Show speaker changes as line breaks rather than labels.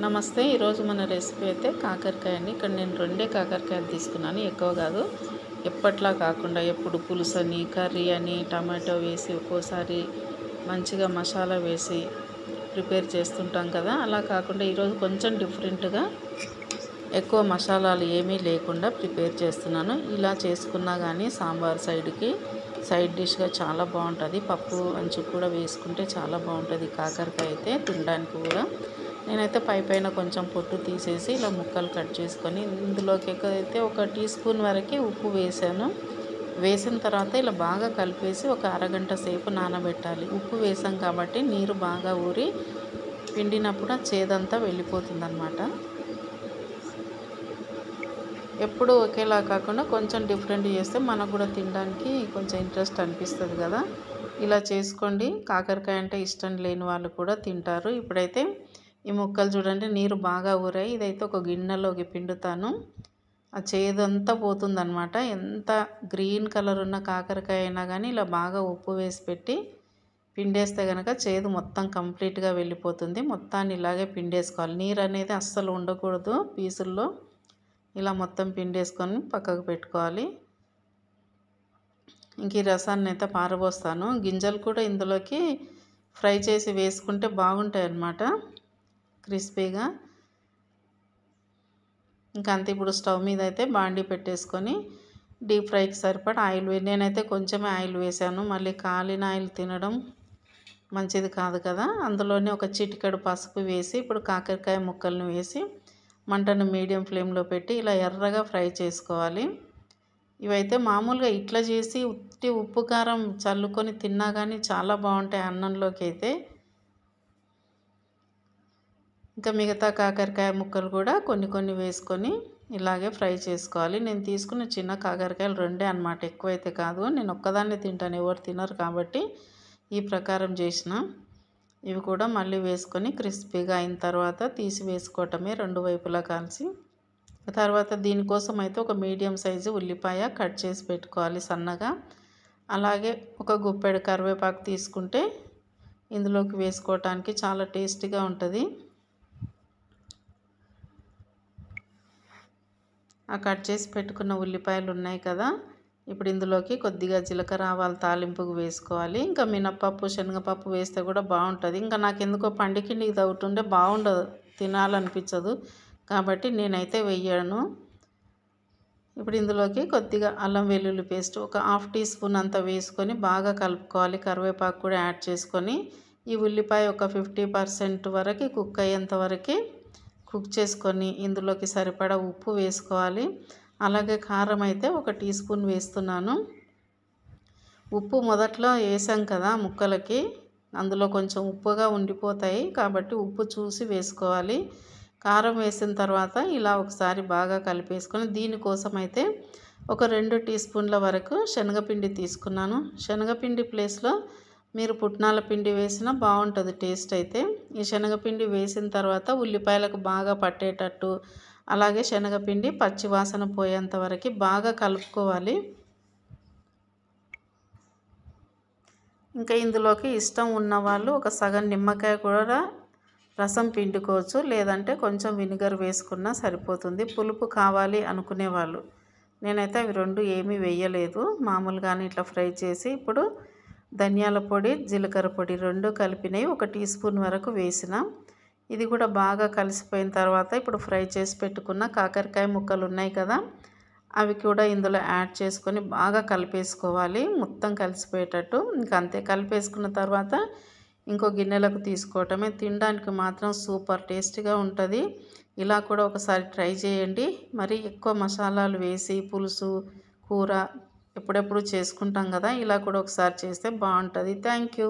నమస్తే. ఈరోజు మన రెసిపీ అయితే కాకరకాయ అండి. ఇక్కడ నేను రెండే కాకరకాయలు తీసుకున్నాను, ఎక్కువ కాదు. ఎప్పట్లా కాకుండా ఎప్పుడు పులుసు అని, కర్రీ అని, టమాటో వేసి ఒక్కోసారి మంచిగా మసాలా వేసి ప్రిపేర్ చేస్తుంటాం కదా, అలా కాకుండా ఈరోజు కొంచెం డిఫరెంట్గా ఎక్కువ మసాలాలు ఏమీ లేకుండా ప్రిపేర్ చేస్తున్నాను. ఇలా చేసుకున్నా కానీ సాంబార్ సైడ్ డిష్గా చాలా బాగుంటుంది. పప్పు అంచు కూడా వేసుకుంటే చాలా బాగుంటుంది కాకరకాయ అయితే, తినడానికి కూడా. నేనైతే పైన కొంచెం పొట్టు తీసేసి ఇలా ముక్కలు కట్ చేసుకొని ఇందులోకి అయితే 1 టీ స్పూన్ వరకు ఉప్పు వేసాను. వేసిన తర్వాత ఇలా బాగా కలిపేసి ఒక అరగంట సేపు నానబెట్టాలి. ఉప్పు వేసాం కాబట్టి నీరు బాగా ఊరి పిండినప్పుడు ఆ చేదంతా వెళ్ళిపోతుంది అన్నమాట. ఎప్పుడు ఒకేలా కాకుండా కొంచెం డిఫరెంట్ చేస్తే మనకు కూడా తినడానికి కొంచెం ఇంట్రెస్ట్ అనిపిస్తుంది కదా. ఇలా చేసుకోండి. కాకరకాయ అంటే ఇష్టం లేని వాళ్ళు కూడా తింటారు. ఇప్పుడైతే ఈ ముక్కలు చూడండి, నీరు బాగా ఊరాయి. ఇదైతే ఒక గిన్నెలోకి పిండుతాను. ఆ చేదంతా పోతుందన్నమాట. ఎంత గ్రీన్ కలర్ ఉన్న కాకరకాయ అయినా కానీ ఇలా బాగా ఉప్పు వేసి పెట్టి పిండేస్తే కనుక చేదు మొత్తం కంప్లీట్గా వెళ్ళిపోతుంది. మొత్తాన్ని ఇలాగే పిండేసుకోవాలి. నీరు అనేది అస్సలు ఉండకూడదు పీసుల్లో. ఇలా మొత్తం పిండేసుకొని పక్కకు పెట్టుకోవాలి. ఇంక ఈ రసాన్ని అయితే పారబోస్తాను. గింజలు కూడా ఇందులోకి ఫ్రై చేసి వేసుకుంటే బాగుంటాయి అన్నమాట, క్రిస్పీగా. ఇంకా అంతే. ఇప్పుడు స్టవ్ మీద అయితే బాండీ పెట్టేసుకొని డీప్ ఫ్రైకి సరిపడా ఆయిల్ నేనైతే కొంచెమే ఆయిల్ వేసాను. మళ్ళీ కాలిన ఆయిల్ తినడం మంచిది కాదు కదా. అందులోనే ఒక చిటికెడు పసుపు వేసి ఇప్పుడు కాకరకాయ ముక్కలను వేసి మంటను మీడియం ఫ్లేమ్లో పెట్టి ఇలా ఎర్రగా ఫ్రై చేసుకోవాలి. ఇవైతే మామూలుగా ఇట్లా చేసి ఉప్పు కారం చల్లుకొని తిన్నా కానీ చాలా బాగుంటాయి అన్నంలోకి అయితే. ఇంకా మిగతా కాకరకాయ ముక్కలు కూడా కొన్ని వేసుకొని ఇలాగే ఫ్రై చేసుకోవాలి. నేను తీసుకున్న చిన్న కాకరకాయలు 2 అన్నమాట, ఎక్కువైతే కాదు. నేను ఒక్కదాన్నే తింటాను, ఎవరు తినరు కాబట్టి ఈ ప్రకారం చేసిన. ఇవి కూడా మళ్ళీ వేసుకొని క్రిస్పీగా అయిన తర్వాత తీసి వేసుకోవటమే 2 వైపులా కాల్చి. తర్వాత దీనికోసం అయితే ఒక మీడియం సైజు ఉల్లిపాయ కట్ చేసి పెట్టుకోవాలి సన్నగా. అలాగే ఒక గుప్పెడు కరివేపాకు తీసుకుంటే ఇందులోకి వేసుకోవటానికి చాలా టేస్టీగా ఉంటుంది. ఆ కట్ చేసి పెట్టుకున్న ఉల్లిపాయలు ఉన్నాయి కదా, ఇప్పుడు ఇందులోకి కొద్దిగా జీలకర్ర ఆవాలు తాలింపుకు వేసుకోవాలి. ఇంకా మినప్పప్పు శనగపప్పు వేస్తే కూడా బాగుంటుంది. ఇంకా నాకు ఎందుకో పండుకిండికి తగ్గుతుంటే బాగుండదు, తినాలనిపించదు కాబట్టి నేనైతే వెయ్యను. ఇప్పుడు ఇందులోకి కొద్దిగా అల్లం వెల్లుల్లి పేస్ట్ ఒక 1/2 టీ స్పూన్ అంతా వేసుకొని బాగా కలుపుకోవాలి. కరివేపాకు కూడా యాడ్ చేసుకొని ఈ ఉల్లిపాయ ఒక 50% వరకు కుక్ అయ్యేంత వరకు కుక్ చేసుకొని ఇందులోకి సరిపడా ఉప్పు వేసుకోవాలి. అలాగే కారం అయితే 1 టీ స్పూన్ వేస్తున్నాను. ఉప్పు మొదట్లో వేసాం కదా ముక్కలకి, అందులో కొంచెం ఉప్పుగా ఉండిపోతాయి కాబట్టి ఉప్పు చూసి వేసుకోవాలి. కారం వేసిన తర్వాత ఇలా ఒకసారి బాగా కలిపేసుకొని దీనికోసం అయితే ఒక 2 టీ స్పూన్ల వరకు శనగపిండి తీసుకున్నాను. శనగపిండి ప్లేస్లో మీరు పుట్నాల పిండి వేసినా బాగుంటుంది టేస్ట్ అయితే. ఈ శనగపిండి వేసిన తర్వాత ఉల్లిపాయలకు బాగా పట్టేటట్టు, అలాగే శనగపిండి పచ్చివాసన పోయేంత వరకు బాగా కలుపుకోవాలి. ఇంకా ఇందులోకి ఇష్టం ఉన్నవాళ్ళు ఒక సగం నిమ్మకాయ కూడా రసం పిండుకోవచ్చు, లేదంటే కొంచెం వినిగర్ వేసుకున్నా సరిపోతుంది పులుపు కావాలి అనుకునేవాళ్ళు. నేనైతే అవి 2 ఏమీ వేయలేదు, మామూలుగానే ఇట్లా ఫ్రై చేసి. ఇప్పుడు ధనియాల పొడి జీలకర్ర పొడి 2 కలిపినవి 1 టీ స్పూన్ వరకు వేసిన. ఇది కూడా బాగా కలిసిపోయిన తర్వాత ఇప్పుడు ఫ్రై చేసి పెట్టుకున్న కాకరకాయ ముక్కలు ఉన్నాయి కదా, అవి కూడా ఇందులో యాడ్ చేసుకొని బాగా కలిపేసుకోవాలి మొత్తం కలిసిపోయేటట్టు. ఇంకా అంతే. కలిపేసుకున్న తర్వాత ఇంకో గిన్నెలకు తీసుకోవటమే. తినడానికి మాత్రం సూపర్ టేస్టీగా ఉంటుంది. ఇలా కూడా ఒకసారి ట్రై చేయండి. మరి ఎక్కువ మసాలాలు వేసి పులుసు కూర ఎప్పుడెప్పుడు చేసుకుంటాం కదా, ఇలా కూడా ఒకసారి చేస్తే బాగుంటుంది. Thank you.